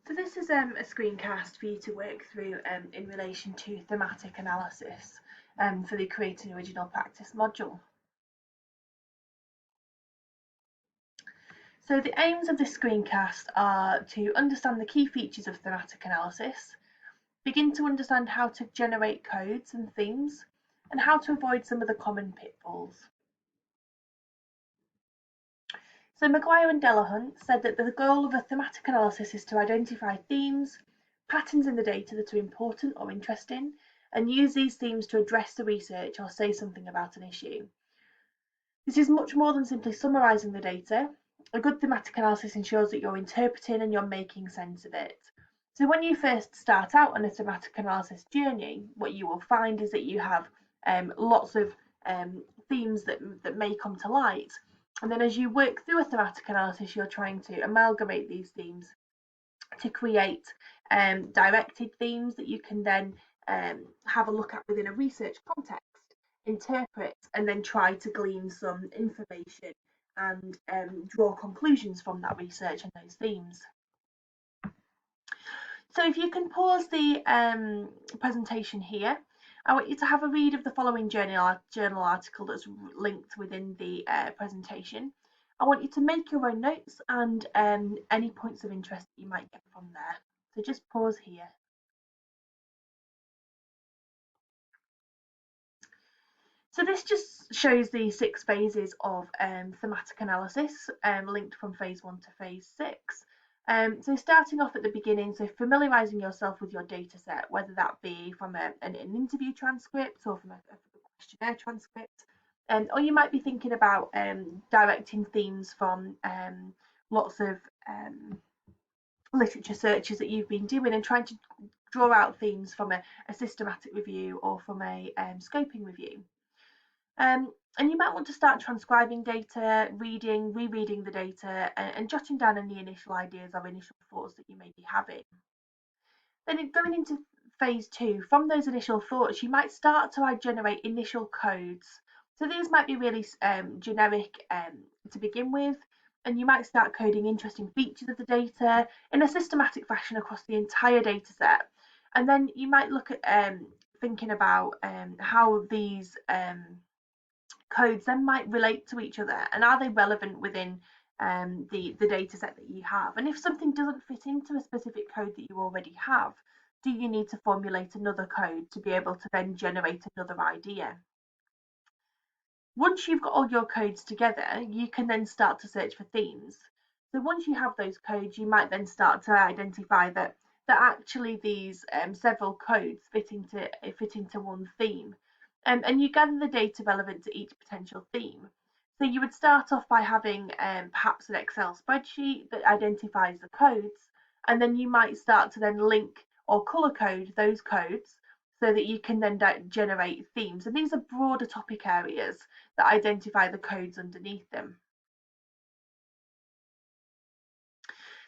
So this is a screencast for you to work through in relation to thematic analysis for the Create an Original Practice module. So the aims of this screencast are to understand the key features of thematic analysis, begin to understand how to generate codes and themes, and how to avoid some of the common pitfalls. So Maguire and Delahunt said that the goal of a thematic analysis is to identify themes, patterns in the data that are important or interesting, and use these themes to address the research or say something about an issue. This is much more than simply summarising the data. A good thematic analysis ensures that you're interpreting and you're making sense of it. So when you first start out on a thematic analysis journey, what you will find is that you have lots of themes that may come to light. And then as you work through a thematic analysis, you're trying to amalgamate these themes to create directed themes that you can then have a look at within a research context, interpret, and then try to glean some information and draw conclusions from that research and those themes. So if you can pause the presentation here, I want you to have a read of the following journal article that's linked within the presentation. I want you to make your own notes and any points of interest that you might get from there. So just pause here. So this just shows the 6 phases of thematic analysis linked from phase 1 to phase 6. So starting off at the beginning, so familiarising yourself with your data set, whether that be from an interview transcript or from a questionnaire transcript, or you might be thinking about directing themes from lots of literature searches that you've been doing and trying to draw out themes from a systematic review or from a scoping review. And you might want to start transcribing data, reading, rereading the data, and jotting down any initial ideas or initial thoughts that you may be having. Then going into phase 2, from those initial thoughts, you might start to generate initial codes. So these might be really generic to begin with, and you might start coding interesting features of the data in a systematic fashion across the entire data set. And then you might look at thinking about how these codes then might relate to each other, and are they relevant within the data set that you have. And if something doesn't fit into a specific code that you already have, do you need to formulate another code to be able to then generate another idea? Once you've got all your codes together, you can then start to search for themes. So once you have those codes, you might then start to identify that actually these several codes fit into one theme. And you gather the data relevant to each potential theme. So you would start off by having perhaps an Excel spreadsheet that identifies the codes, and then you might start to then link or color code those codes so that you can then generate themes. And these are broader topic areas that identify the codes underneath them.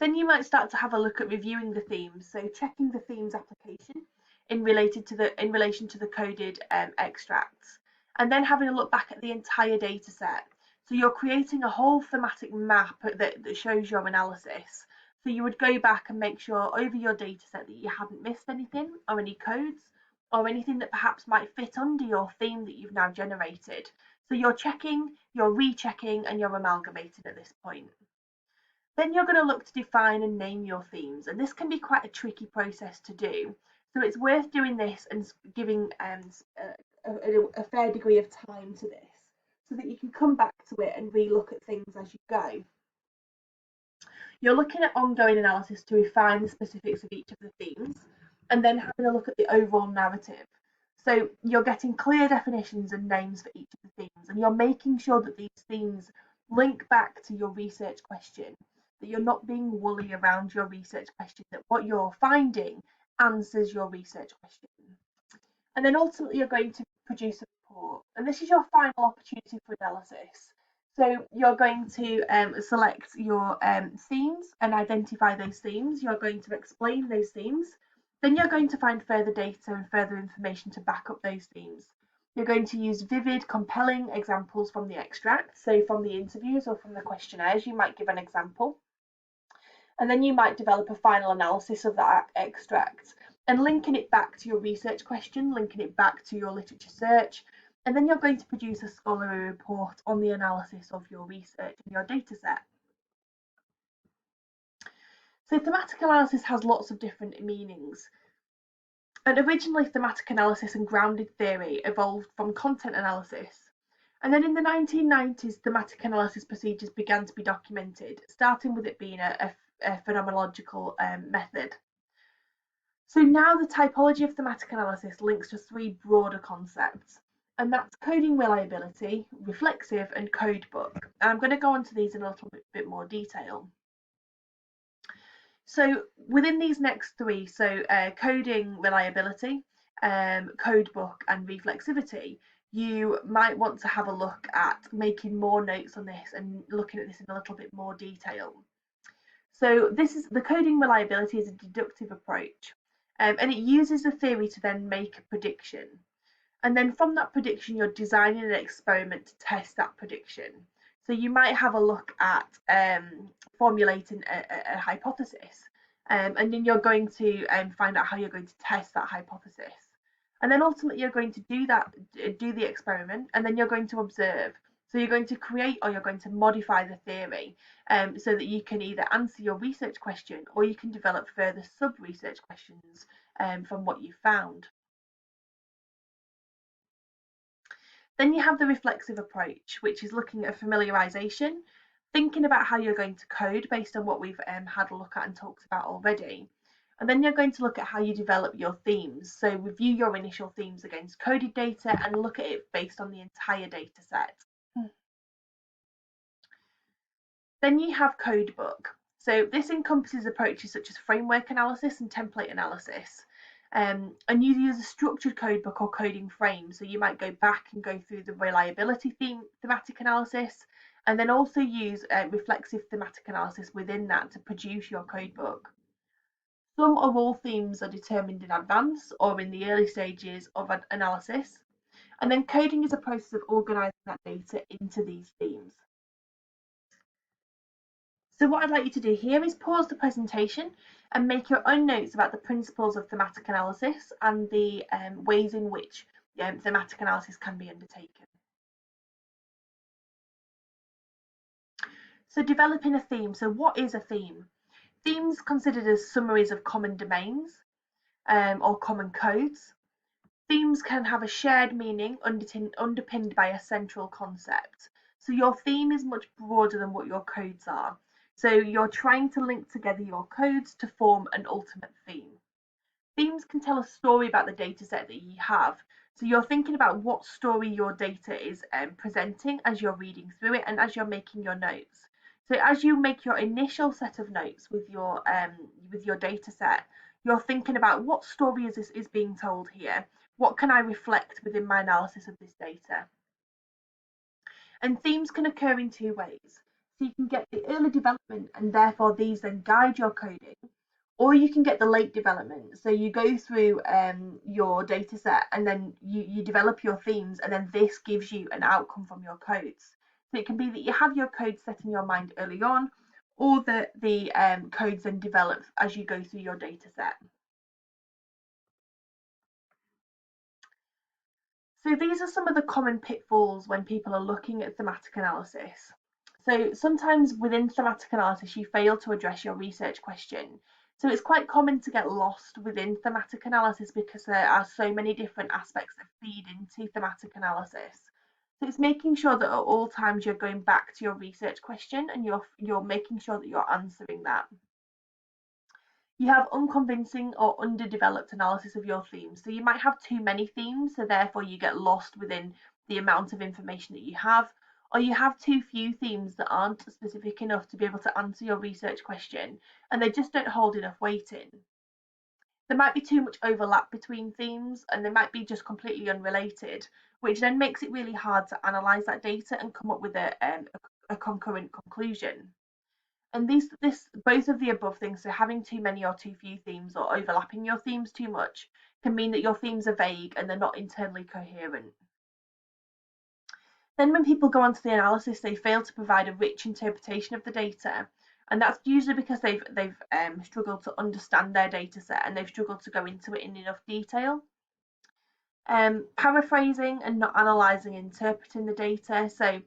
Then you might start to have a look at reviewing the themes, so checking the themes application in relation to the coded extracts, and then having a look back at the entire data set. So you're creating a whole thematic map that shows your analysis. So you would go back and make sure over your data set that you hadn't missed anything or any codes or anything that perhaps might fit under your theme that you've now generated. So you're checking, you're rechecking, and you're amalgamating at this point. Then you're going to look to define and name your themes, and this can be quite a tricky process to do. So it's worth doing this and giving a fair degree of time to this so that you can come back to it and relook at things as you go. You're looking at ongoing analysis to refine the specifics of each of the themes, and then having a look at the overall narrative. So you're getting clear definitions and names for each of the themes, and you're making sure that these themes link back to your research question, that you're not being woolly around your research question, that what you're finding answers your research question. And then ultimately you're going to produce a report, and this is your final opportunity for analysis. So you're going to select your themes and identify those themes. You're going to explain those themes. Then you're going to find further data and further information to back up those themes. You're going to use vivid, compelling examples from the extract, so from the interviews or from the questionnaires, you might give an example. And then you might develop a final analysis of that extract and linking it back to your research question, linking it back to your literature search, and then you're going to produce a scholarly report on the analysis of your research and your data set. So thematic analysis has lots of different meanings. And originally, thematic analysis and grounded theory evolved from content analysis. And then in the 1990s, thematic analysis procedures began to be documented, starting with it being a phenomenological method. So now the typology of thematic analysis links to three broader concepts, and that's coding reliability, reflexive, and codebook. And I'm going to go into these in a little bit more detail. So within these next three, coding reliability, codebook, and reflexivity, you might want to have a look at making more notes on this and looking at this in a little bit more detail. So this is the coding reliability is a deductive approach, and it uses the theory to then make a prediction. And then from that prediction, you're designing an experiment to test that prediction. So you might have a look at formulating a hypothesis, and then you're going to find out how you're going to test that hypothesis. And then ultimately you're going to do the experiment, and then you're going to observe. So you're going to create or you're going to modify the theory so that you can either answer your research question or you can develop further sub-research questions from what you've found. Then you have the reflexive approach, which is looking at familiarization, thinking about how you're going to code based on what we've had a look at and talked about already. And then you're going to look at how you develop your themes. So review your initial themes against coded data and look at it based on the entire data set. Then you have codebook. So this encompasses approaches such as framework analysis and template analysis. And you use a structured codebook or coding frame. So you might go back and go through the reliability thematic analysis, and then also use reflexive thematic analysis within that to produce your codebook. Some or all themes are determined in advance or in the early stages of an analysis. And then coding is a process of organizing that data into these themes. So what I'd like you to do here is pause the presentation and make your own notes about the principles of thematic analysis and the ways in which thematic analysis can be undertaken. So developing a theme. So what is a theme? Themes considered as summaries of common domains or common codes. Themes can have a shared meaning underpinned by a central concept. So your theme is much broader than what your codes are. So you're trying to link together your codes to form an ultimate theme. Themes can tell a story about the data set that you have. So you're thinking about what story your data is presenting as you're reading through it and as you're making your notes. So as you make your initial set of notes with your data set, you're thinking about what story is being told here. What can I reflect within my analysis of this data? And themes can occur in two ways. So you can get the early development and therefore these then guide your coding, or you can get the late development. So you go through your data set and then you develop your themes, and then this gives you an outcome from your codes. So it can be that you have your code set in your mind early on, or that the codes then develop as you go through your data set. So these are some of the common pitfalls when people are looking at thematic analysis. So sometimes within thematic analysis, you fail to address your research question. So it's quite common to get lost within thematic analysis because there are so many different aspects that feed into thematic analysis. So it's making sure that at all times you're going back to your research question and you're making sure that you're answering that. You have unconvincing or underdeveloped analysis of your themes. So you might have too many themes, so therefore you get lost within the amount of information that you have, or you have too few themes that aren't specific enough to be able to answer your research question, and they just don't hold enough weight in. There might be too much overlap between themes, and they might be just completely unrelated, which then makes it really hard to analyse that data and come up with a concurrent conclusion. And both of the above things, so having too many or too few themes or overlapping your themes too much, can mean that your themes are vague and they're not internally coherent. Then when people go on to the analysis, they fail to provide a rich interpretation of the data. And that's usually because they've struggled to understand their data set and they've struggled to go into it in enough detail. Paraphrasing and not analysing, interpreting the data. So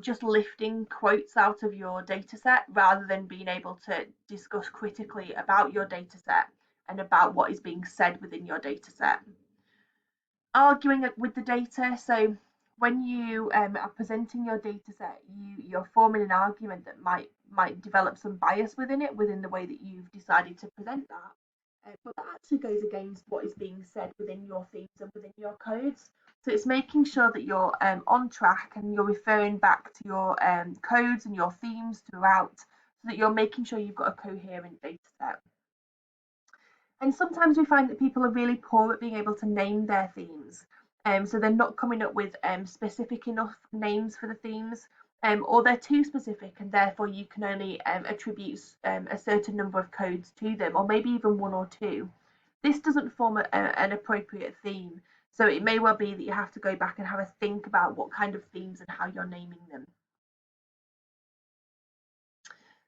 just lifting quotes out of your data set rather than being able to discuss critically about your data set and about what is being said within your data set. Arguing with the data. So when you are presenting your data set, you're forming an argument that might develop some bias within it, within the way that you've decided to present that. But that actually goes against what is being said within your themes and within your codes. So it's making sure that you're on track and you're referring back to your codes and your themes throughout, so that you're making sure you've got a coherent data set. And sometimes we find that people are really poor at being able to name their themes. So they're not coming up with specific enough names for the themes, or they're too specific, and therefore you can only attribute a certain number of codes to them, or maybe even one or two. This doesn't form an appropriate theme. So it may well be that you have to go back and have a think about what kind of themes and how you're naming them.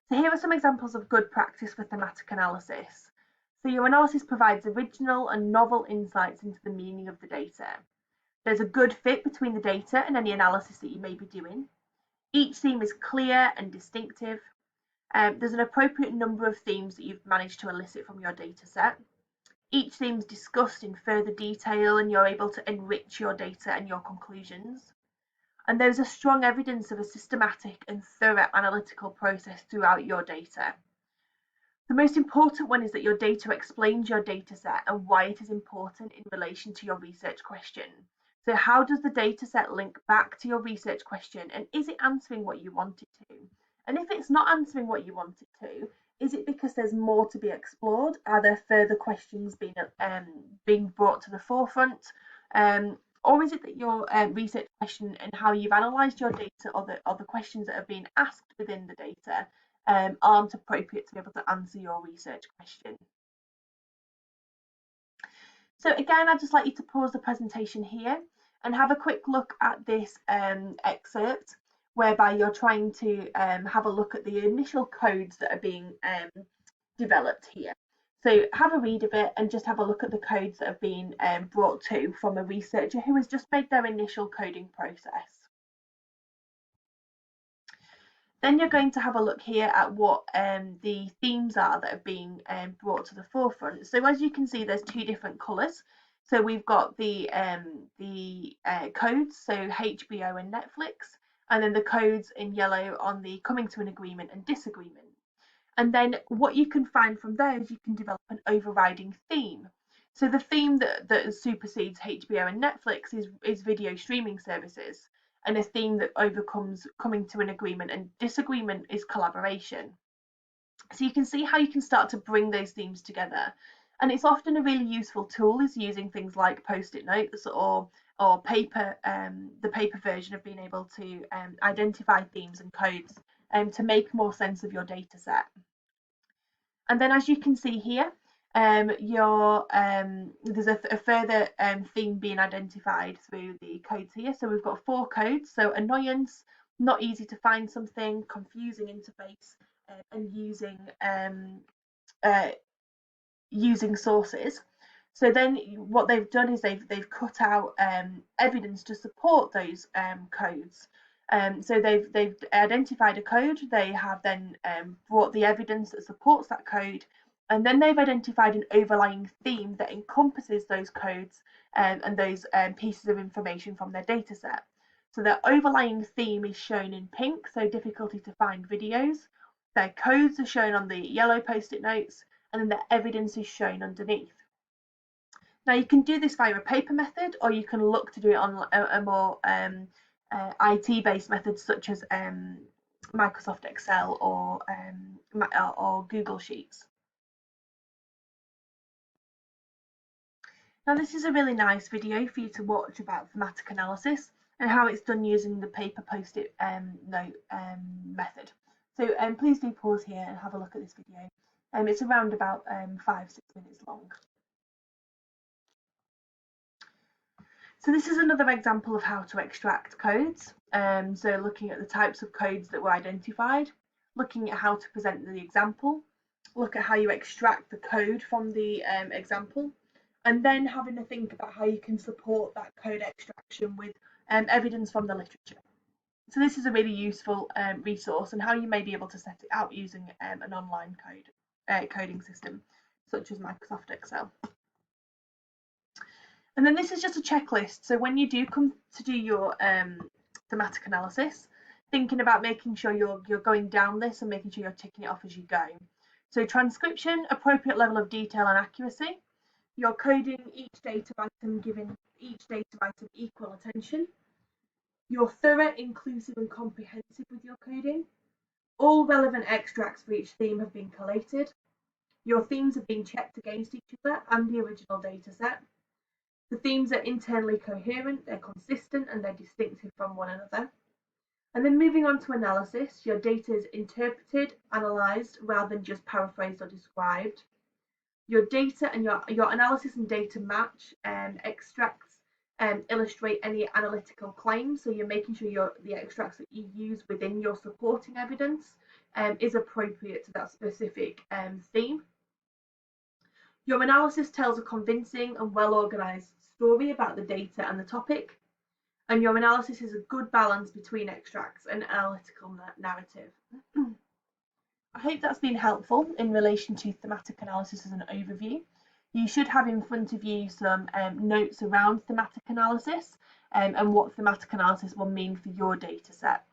So here are some examples of good practice for thematic analysis. So your analysis provides original and novel insights into the meaning of the data. There's a good fit between the data and any analysis that you may be doing. Each theme is clear and distinctive. There's an appropriate number of themes that you've managed to elicit from your data set. Each theme is discussed in further detail and you're able to enrich your data and your conclusions. And there's a strong evidence of a systematic and thorough analytical process throughout your data. The most important one is that your data explains your data set and why it is important in relation to your research question. So how does the data set link back to your research question, and is it answering what you want it to? And if it's not answering what you want it to, is it because there's more to be explored? Are there further questions being brought to the forefront? Or is it that your research question and how you've analysed your data, or the questions that have been asked within the data, aren't appropriate to be able to answer your research question? So again, I'd just like you to pause the presentation here and have a quick look at this excerpt, whereby you're trying to have a look at the initial codes that are being developed here. So have a read of it and just have a look at the codes that have been brought to from a researcher who has just made their initial coding process. Then you're going to have a look here at what the themes are that are being brought to the forefront. So as you can see, there's two different colours. So we've got the codes, so HBO and Netflix, and then the codes in yellow on the coming to an agreement and disagreement. And then what you can find from there is you can develop an overriding theme. So the theme that supersedes HBO and Netflix is video streaming services, and a theme that overcomes coming to an agreement and disagreement is collaboration. So you can see how you can start to bring those themes together. And it's often a really useful tool is using things like post-it notes or paper, the paper version of being able to identify themes and codes to make more sense of your data set. And then as you can see here, there's a further theme being identified through the codes here. So we've got 4 codes. So annoyance, not easy to find something, confusing interface, and using sources. So then what they've done is they've cut out evidence to support those codes. So they've identified a code. They have then brought the evidence that supports that code, and then they've identified an overlying theme that encompasses those codes and those pieces of information from their data set. So their overlying theme is shown in pink, so difficulty to find videos. Their codes are shown on the yellow post-it notes, and then the evidence is shown underneath. Now you can do this via a paper method, or you can look to do it on a more IT-based method such as Microsoft Excel or Google Sheets. Now this is a really nice video for you to watch about thematic analysis and how it's done using the paper post-it note method. So please do pause here and have a look at this video. It's around about 5-6 minutes long. So this is another example of how to extract codes. So looking at the types of codes that were identified. looking at how to present the example, look at how you extract the code from the example, and then having to think about how you can support that code extraction with evidence from the literature. So this is a really useful resource, and how you may be able to set it out using an online coding system such as Microsoft Excel. And then this is just a checklist. So when you do come to do your thematic analysis, thinking about making sure you're going down this and making sure you're ticking it off as you go. So transcription, appropriate level of detail and accuracy. You're coding each data item, giving each data item equal attention. You're thorough, inclusive and comprehensive with your coding. All relevant extracts for each theme have been collated. Your themes have been checked against each other and the original data set. The themes are internally coherent, they're consistent and they're distinctive from one another. And then moving on to analysis, your data is interpreted, analysed rather than just paraphrased or described. Your data and your analysis and data match, extracts illustrate any analytical claims. So you're making sure the extracts that you use within your supporting evidence is appropriate to that specific theme. Your analysis tells a convincing and well-organised story about the data and the topic, and your analysis is a good balance between extracts and analytical narrative. I hope that's been helpful in relation to thematic analysis as an overview. You should have in front of you some notes around thematic analysis and what thematic analysis will mean for your data set.